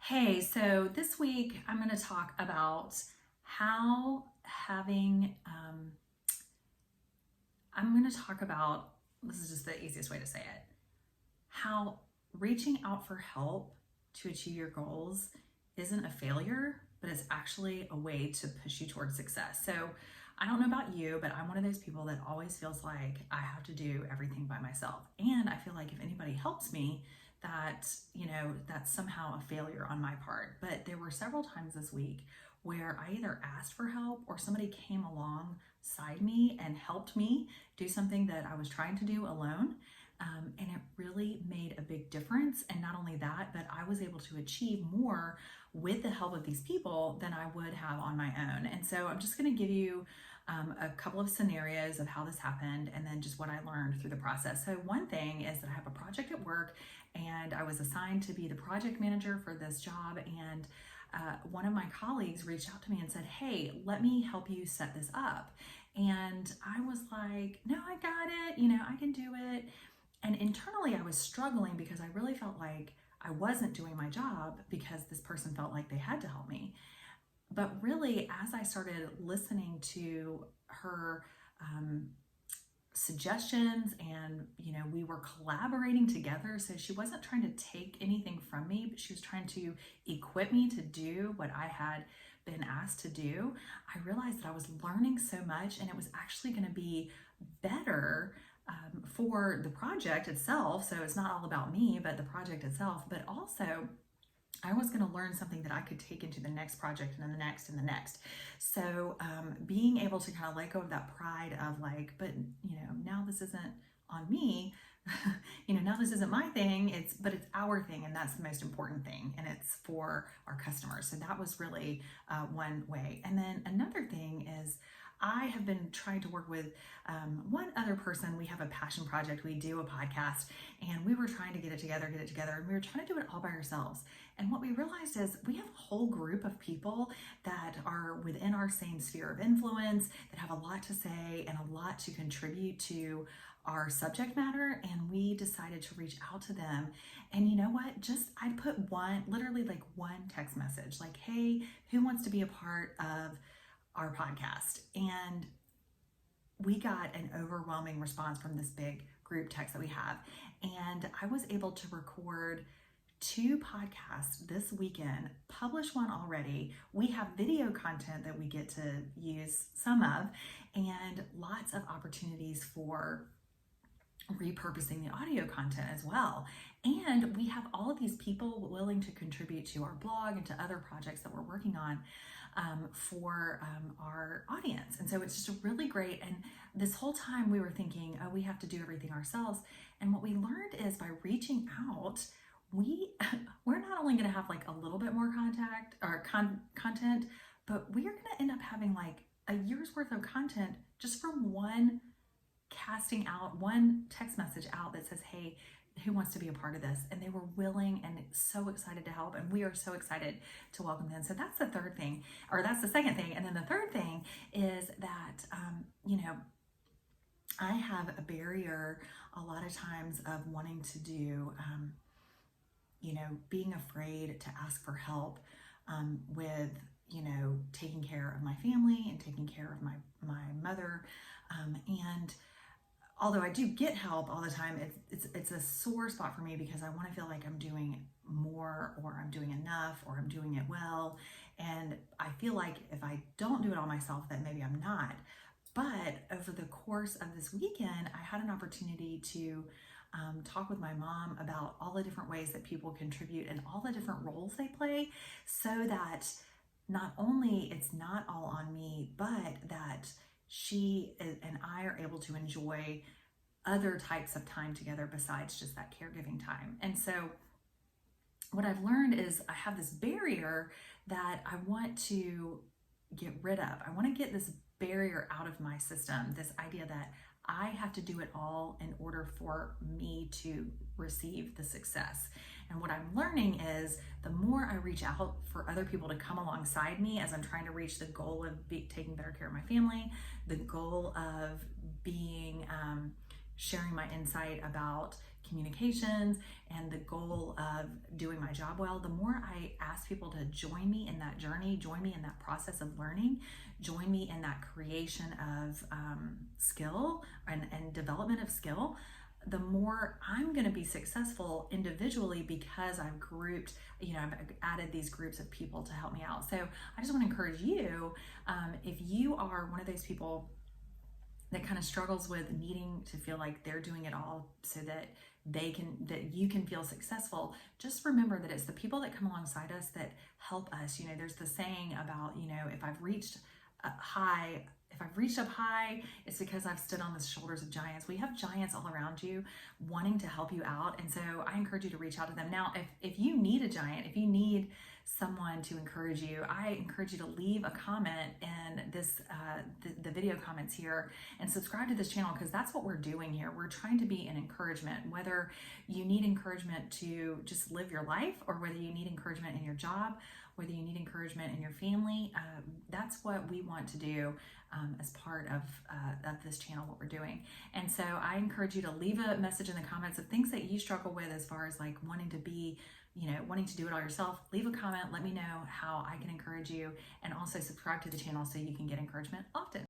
Hey, so this week I'm going to talk about how I'm going to talk about, this is just the easiest way to say it, how reaching out for help to achieve your goals isn't a failure, but it's actually a way to push you towards success. So I don't know about you, but I'm one of those people that always feels like I have to do everything by myself. And I feel like if anybody helps me, that's somehow a failure on my part. But there were several times this week where I either asked for help or somebody came alongside me and helped me do something that I was trying to do alone. And it really made a big difference. And not only that, but I was able to achieve more with the help of these people than I would have on my own. And so I'm just going to give you a couple of scenarios of how this happened and then just what I learned through the process. So one thing is that I have a project at work and I was assigned to be the project manager for this job. And one of my colleagues reached out to me and said, "Hey, let me help you set this up." And I was like, "No, I got it. I can do it." And internally, I was struggling because I really felt like I wasn't doing my job because this person felt like they had to help me. But really, as I started listening to her suggestions and we were collaborating together, so she wasn't trying to take anything from me, but she was trying to equip me to do what I had been asked to do. I realized that I was learning so much and it was actually going to be better for the project itself. So it's not all about me, but the project itself. But also, I was going to learn something that I could take into the next project and then the next and the next. So being able to kind of let go of that pride of like, but now this isn't on me. Now this isn't my thing. But it's our thing, and that's the most important thing, and it's for our customers. So that was really one way. And then another thing is, I have been trying to work with one other person. We have a passion project. We do a podcast, and we were trying to get it together, and we were trying to do it all by ourselves. And what we realized is we have a whole group of people that are within our same sphere of influence, that have a lot to say and a lot to contribute to our subject matter. And we decided to reach out to them. And you know what? I put literally like one text message, like, "Hey, who wants to be a part of our podcast?" And we got an overwhelming response from this big group text that we have. And I was able to record 2 podcasts this weekend, publish one already. We have video content that we get to use some of, and lots of opportunities for repurposing the audio content as well. And we have all of these people willing to contribute to our blog and to other projects that we're working on for our audience. And so it's just really great. And this whole time we were thinking, oh, we have to do everything ourselves. And what we learned is by reaching out, we're not only going to have like a little bit more content, but we are going to end up having like a year's worth of content just from one text message out that says, "Hey, who wants to be a part of this?" And they were willing and so excited to help. And we are so excited to welcome them. So that's the third thing, or that's the second thing. And then the third thing is that, I have a barrier a lot of times of wanting to do, being afraid to ask for help with, taking care of my family and taking care of my mother. And although I do get help all the time, it's a sore spot for me because I want to feel like I'm doing more, or I'm doing enough, or I'm doing it well. And I feel like if I don't do it all myself, then maybe I'm not. But over the course of this weekend, I had an opportunity to talk with my mom about all the different ways that people contribute and all the different roles they play, so that not only it's not all on me, but that she and I are able to enjoy other types of time together besides just that caregiving time. And so what I've learned is I have this barrier that I want to get rid of. I want to get this barrier out of my system, this idea that I have to do it all in order for me to receive the success. And what I'm learning is the more I reach out for other people to come alongside me as I'm trying to reach the goal of taking better care of my family, the goal of being sharing my insight about communications and the goal of doing my job well, the more I ask people to join me in that journey, join me in that process of learning, join me in that creation of skill and development of skill, the more I'm going to be successful individually because I've grouped, I've added these groups of people to help me out. So I just want to encourage you, if you are one of those people that kind of struggles with needing to feel like they're doing it all so that that you can feel successful, just remember that it's the people that come alongside us that help us. There's the saying about, if I've reached up high, it's because I've stood on the shoulders of giants. We have giants all around you wanting to help you out. And so I encourage you to reach out to them. Now, if you need a giant, if you need someone to encourage you, I encourage you to leave a comment in the video comments here and subscribe to this channel, because that's what we're doing here. We're trying to be an encouragement, whether you need encouragement to just live your life, or whether you need encouragement in your job, whether you need encouragement in your family. That's what we want to do as part of this channel, what we're doing. And so I encourage you to leave a message in the comments of things that you struggle with as far as like wanting to do it all yourself. Leave a comment, let me know how I can encourage you, and also subscribe to the channel so you can get encouragement often.